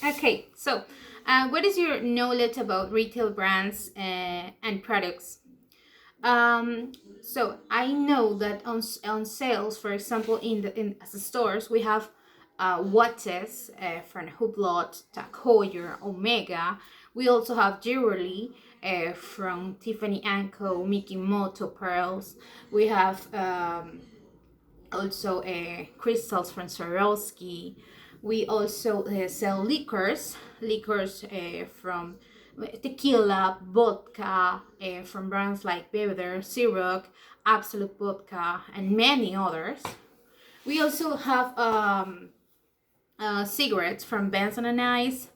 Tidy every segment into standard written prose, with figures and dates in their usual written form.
Okay, so what is your knowledge about retail brands and products? Um, so I know that on sales, for example, in the stores, we have watches from Hublot, Tag Heuer, Omega. We also have jewelry from Tiffany & Co, Mickey Moto pearls. We have also crystals from Swarovski. We also sell liquors from tequila, vodka, from brands like Belvedere, Ciroc, Absolute Vodka, and many others. We also have cigarettes from Benson and Ice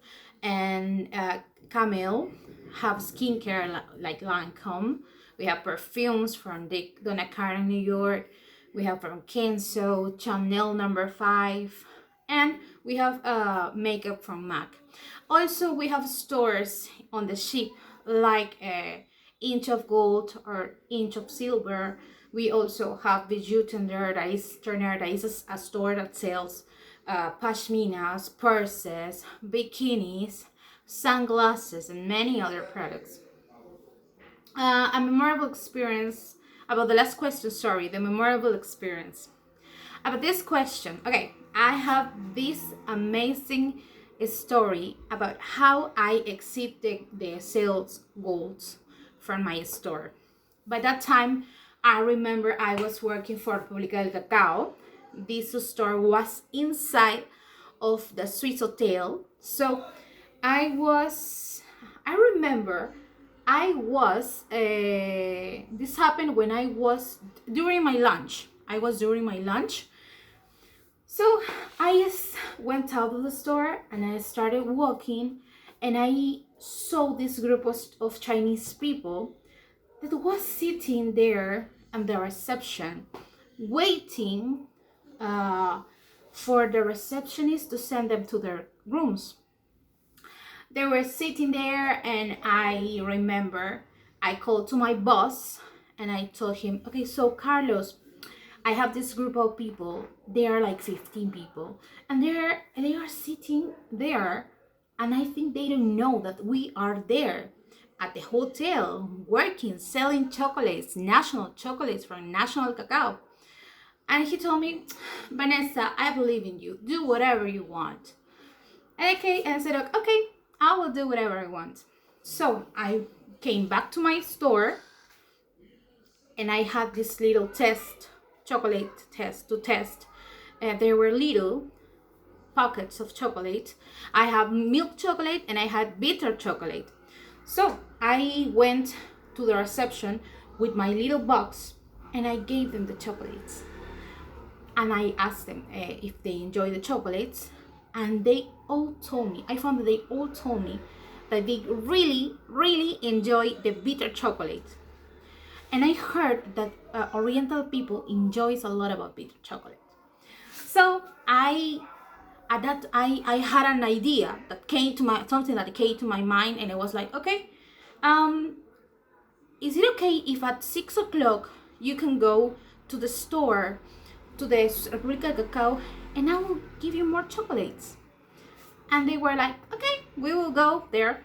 and Camel. Have skincare like Lancome. We have perfumes from Donna Karan, New York. We have from Kenzo, Chanel No. 5, and we have makeup from MAC. Also, we have stores on the ship like Inch of Gold or Inch of Silver. We also have Bijou Turner, that is a store that sells pashminas, purses, bikinis, sunglasses, and many other products. A memorable experience about the last question, sorry, the memorable experience. About this question, okay, I have this amazing story about how I exceed the sales goals from my store. By that time, I remember I was working for República del Cacao. This store was inside of the Swiss Hotel. So I remember this happened when I was during my lunch. During my lunch. So I just went out of the store and I started walking, and I saw this group of Chinese people that was sitting there at the reception waiting uh, for the receptionist to send them to their rooms. They were sitting there, and I remember I called to my boss and I told him, okay, so Carlos, I have this group of people. They are like 15 people, and they are sitting there, and I think they don't know that we are there at the hotel working, selling chocolates, national chocolates from National Cacao. And he told me, Vanessa, I believe in you. Do whatever you want. Okay, and I said, okay, I will do whatever I want. So I came back to my store, and I had this little chocolate test to test. There were little pockets of chocolate. I have milk chocolate and I had bitter chocolate. So I went to the reception with my little box, and I gave them the chocolates. And I asked them if they enjoy the chocolates, and they all told me, I found that they all told me that they really, really enjoy the bitter chocolate. And I heard that Oriental people enjoys a lot about bitter chocolate. So I had an idea that came to my mind, and it was like, okay, um, is it okay if at 6 o'clock you can go to the store, to the República del Cacao, and I will give you more chocolates? And they were like, okay, we will go there.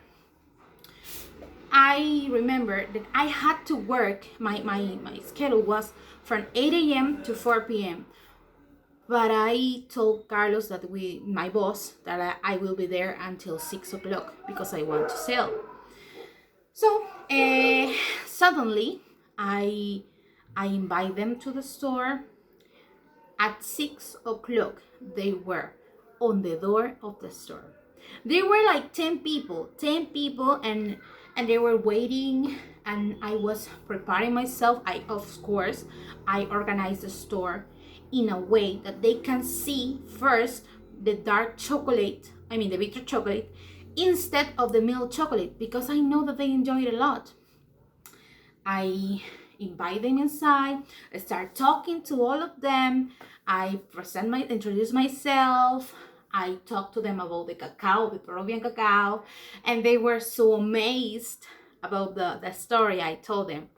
I remember that I had to work, my schedule was from 8 a.m. to 4 p.m. But I told Carlos, my boss, that I will be there until 6 o'clock because I want to sell. So suddenly I invite them to the store. At 6 o'clock, they were on the door of the store. There were like 10 people, and they were waiting, and I was preparing myself. Of course, I organized the store in a way that they can see first the the bitter chocolate, instead of the milk chocolate, because I know that they enjoy it a lot. I invite them inside. I start talking to all of them. I introduce myself. I talk to them about the cacao, the Peruvian cacao, and they were so amazed about the story I told them.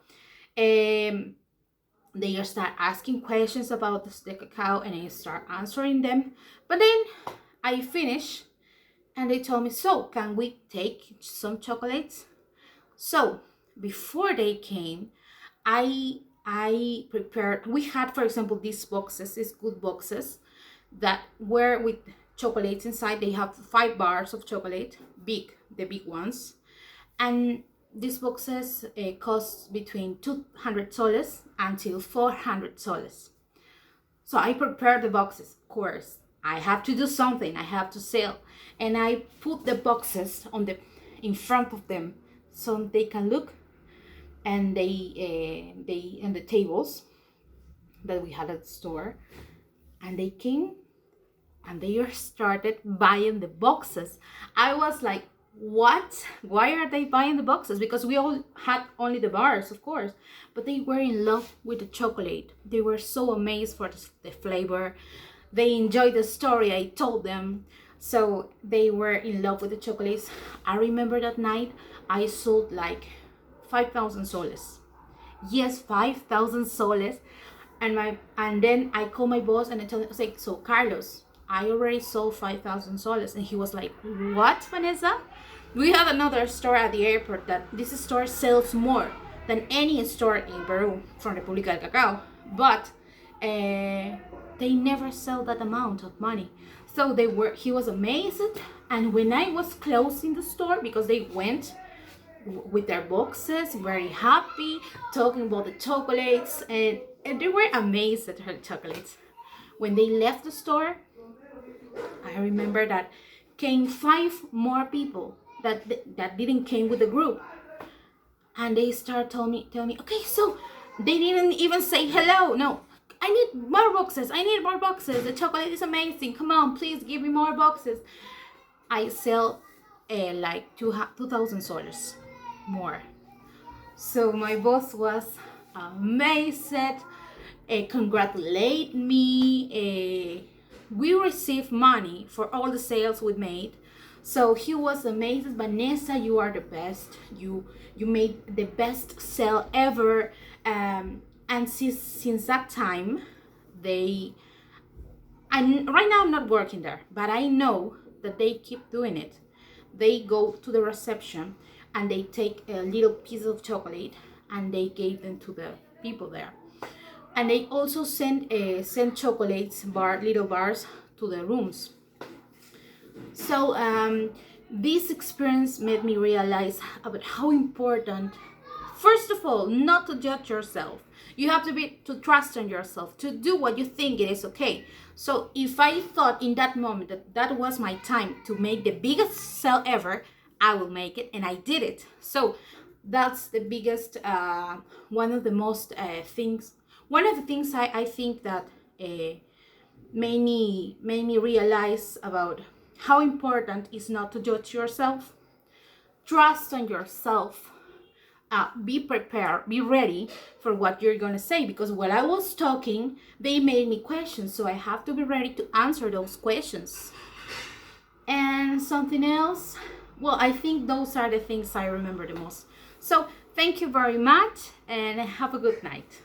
They start asking questions about the cacao, and I start answering them. But then I finish, And they told me, so can we take some chocolates? So before they came, I prepared. We had, for example, these boxes, these good boxes that were with chocolates inside. They have 5 bars of chocolate, the big ones, and these boxes cost between 200 soles until 400 soles. So I prepared the boxes. Of course, I have to do something. I have to sell, and I put the boxes in front of them so they can look, and they and the tables that we had at the store, and they came and they started buying the boxes. I was like, what? Why are they buying the boxes? Because we all had only the bars, of course, but they were in love with the chocolate. They were so amazed for the flavor. They enjoyed the story I told them, so they were in love with the chocolates. I remember that night I sold like 5,000 soles. Yes, 5,000 soles. And then I called my boss and I told him, I was like, so Carlos, I already sold 5,000 soles. And he was like, what, Vanessa? We have another store at the airport that this store sells more than any store in Peru from República del Cacao. But they never sell that amount of money. So he was amazed. And when I was closing the store, because they went with their boxes, very happy, talking about the chocolates, and they were amazed at her chocolates. When they left the store, I remember that came 5 more people that didn't came with the group, and they start telling me, okay, so they didn't even say hello. No, I need more boxes. The chocolate is amazing. Come on, please give me more boxes. I sell like 2,000 soles more. So my boss was amazed, congratulate me. We received money for all the sales we made. So he was amazed. Vanessa, you are the best. You made the best sale ever. And since that time, and right now I'm not working there, but I know that they keep doing it. They go to the reception and they take a little piece of chocolate and they gave them to the people there. And they also send chocolates, little bars, to the rooms. So this experience made me realize about how important, first of all, not to judge yourself. You have to trust in yourself, to do what you think it is okay. So if I thought in that moment that was my time to make the biggest sale ever, I will make it, and I did it. So that's the biggest, one of the things I think that made me realize about how important is not to judge yourself. Trust on yourself. Be prepared, be ready for what you're gonna say, because while I was talking, they made me questions, so I have to be ready to answer those questions. And something else, well, I think those are the things I remember the most. So thank you very much and have a good night.